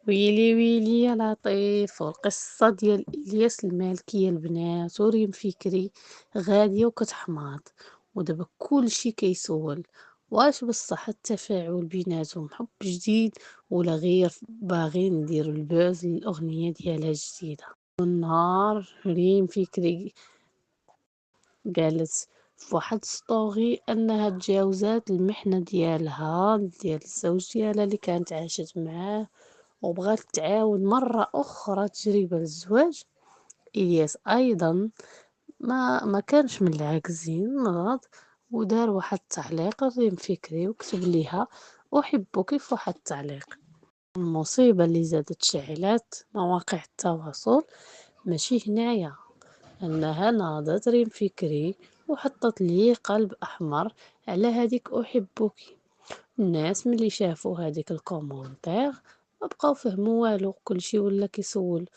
ويلي ويلي يا لطيف، والقصة ديال إلياس المالكية البنات وريم فكري غادية وكتحماض. ودابا كلشي كيسول واش بصح التفاعل بيناتهم حب جديد ولا غير باغيين نديرو البوز للأغنية ديالها الجديدة. النهار ريم فكري قالت فواحد ستوري انها تجاوزات المحنة ديالها ديال الزوج ديالها اللي كانت عاشت معاه وبغات تعاود مرة أخرى تجربة للزواج. إلياس أيضا ما كانش من العاكزين غلط، ودار واحد التعليق ريم فكري وكتب ليها أحبك في واحد التعليق. المصيبة اللي زادت شعلات مواقع التواصل ماشي هنايا، أنها ناضت ريم فكري وحطت لي قلب أحمر على هذيك أحبك. الناس ملي شافوا هذيك الكومونتير ما بقاو فهموا والو، كلشي ولا كيسول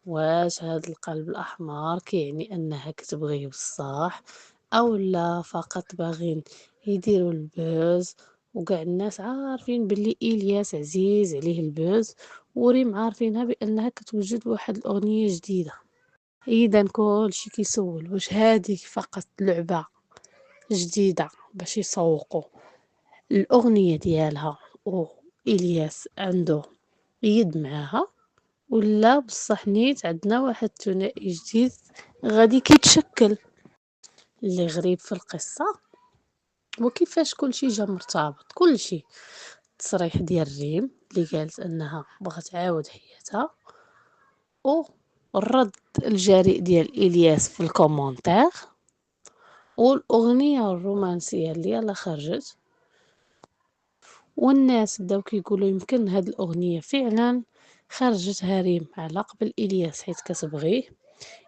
واش هاد القلب الاحمر كيعني انها كتبغيه بصح او لا فقط باغين يديروا البوز. وكاع الناس عارفين باللي الياس عزيز عليه البوز، وريم عارفينها بانها كتوجد واحد الاغنيه جديده. اذا كلشي كيسول واش هذه فقط لعبه جديده باش يسوقوا الأغنية ديالها وإلياس عنده يد معاها، ولا بصح نيت عندنا واحد الثنائي جديد غادي كيتشكل. اللي غريب في القصة وكيفاش كلشي جا مرتبط، كلشي التصريح ديال ريم اللي قالت انها بغات تعاود حياتها، والرد الجريء ديال إلياس في الكومونتير، والأغنية الرومانسية اللي يلا خرجت. والناس بداو كيقولوا يمكن هاد الأغنية فعلا خرجتها ريم على قبل إلياس حيت كتبغيه.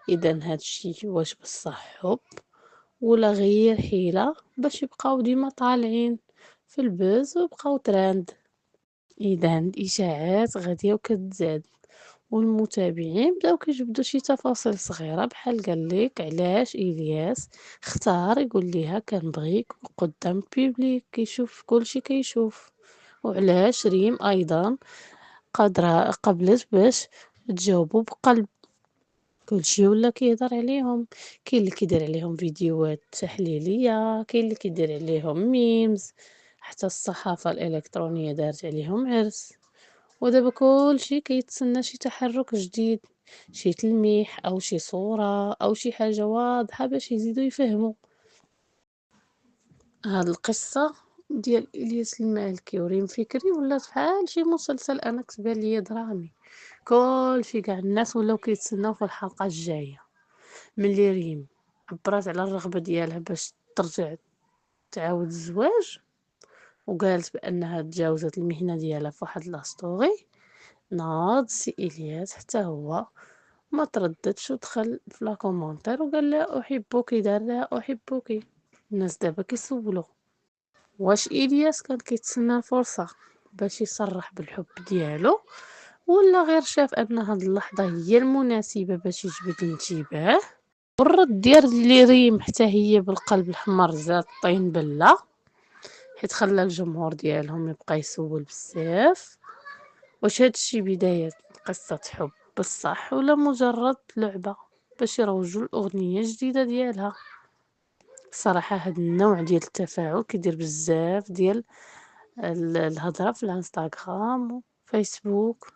إذا هادشي واش بصح حب ولا غير حيلة باش يبقاو ديما طالعين في البوز ويبقاو تراند. إذا الإشاعات غادية وكتزاد، والمتابعين بداو كيجبدوا شي تفاصيل صغيرة بحال قالك علاش إلياس اختار يقول ليها كنبغيك قدام بيبليك كيشوف كلشي كيشوف، وعلاش ريم أيضا قادرة قبلت باش تجاوبو بقلب. كلشي ولا كيهضر عليهم، كاين اللي كيدير عليهم فيديوهات تحليلية، كاين اللي كيدير عليهم ميمز، حتى الصحافة الإلكترونية دارت عليهم عرس. ودابا كلشي كيتسنى شي تحرك جديد، شي تلميح أو شي صورة أو شي حاجة واضحة باش يزيدو يفهمو. هاد القصة ديال إلياس المالكي وريم فكري ولات بحال شي مسلسل أنا كتبان ليا درامي. كلشي كاع الناس ولاو كيتسناو في الحلقة الجاية ملي ريم عبرات على الرغبة ديالها باش ترجع تعاود الزواج، وقالت بأنها تجاوزت المهنة ديالها في واحد لاستوري. ناض سي إلياس حتى هو ما ترددش ودخل في لا كومونتير وقال لها أحبك، دار لها أحبك. الناس دابا كيسولوا واش إلياس كان كيتسنى فرصة باش يصرح بالحب ديالو، ولا غير شاف ان هاد اللحظة هي المناسبة باش يجبد الانتباه. والرد ديال لي ريم حتى هي بالقلب الحمر زاد طين بلة، حيت خلى الجمهور ديالهم يبقى يسول بزاف واش هادشي بداية قصة حب بصح ولا مجرد لعبة باش يروجوا الأغنية الجديدة ديالها. صراحة هاد النوع ديال التفاعل كيدير بزاف ديال الهضرة في الانستغرام وفيسبوك،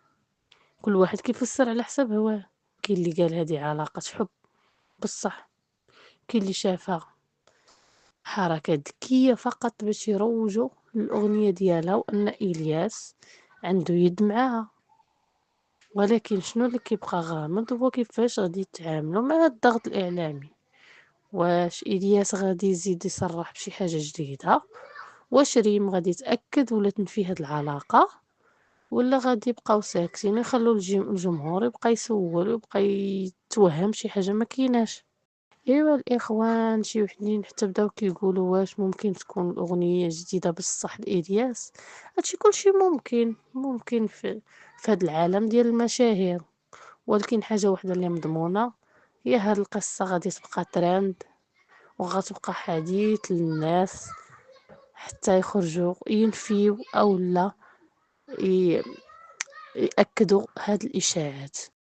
كل واحد كيفسر على حساب هواه. كاين اللي قال هذه علاقة حب بصح، كاين اللي شافها حركة ذكية فقط باش يروجوا للأغنية ديالها وأن إلياس عنده يد معاها. ولكن شنو اللي كيبقى غامض هو كيفاش غادي يتعاملوا مع هاد الضغط الإعلامي. واش إلياس غادي يزيد يصرح بشي حاجة جديدة، واش ريم غادي تأكد ولا تنفي هاد العلاقة، ولا غادي يبقاو ساكتين ويخلوا الجمهور يبقى يسول ويبقى يتوهم شي حاجة ما كيناش. ايوا الاخوان شي وحدين حتى بداو كيقولوا واش ممكن تكون الاغنيه جديده بصح لإلياس. هادشي كلشي ممكن في هاد العالم ديال المشاهير، ولكن حاجه وحده اللي مضمونه هي هاد القصه غادي تبقى ترند وغتبقى حديث للناس حتى يخرجوا ينفيو او لا يأكدوا هاد الإشاعات.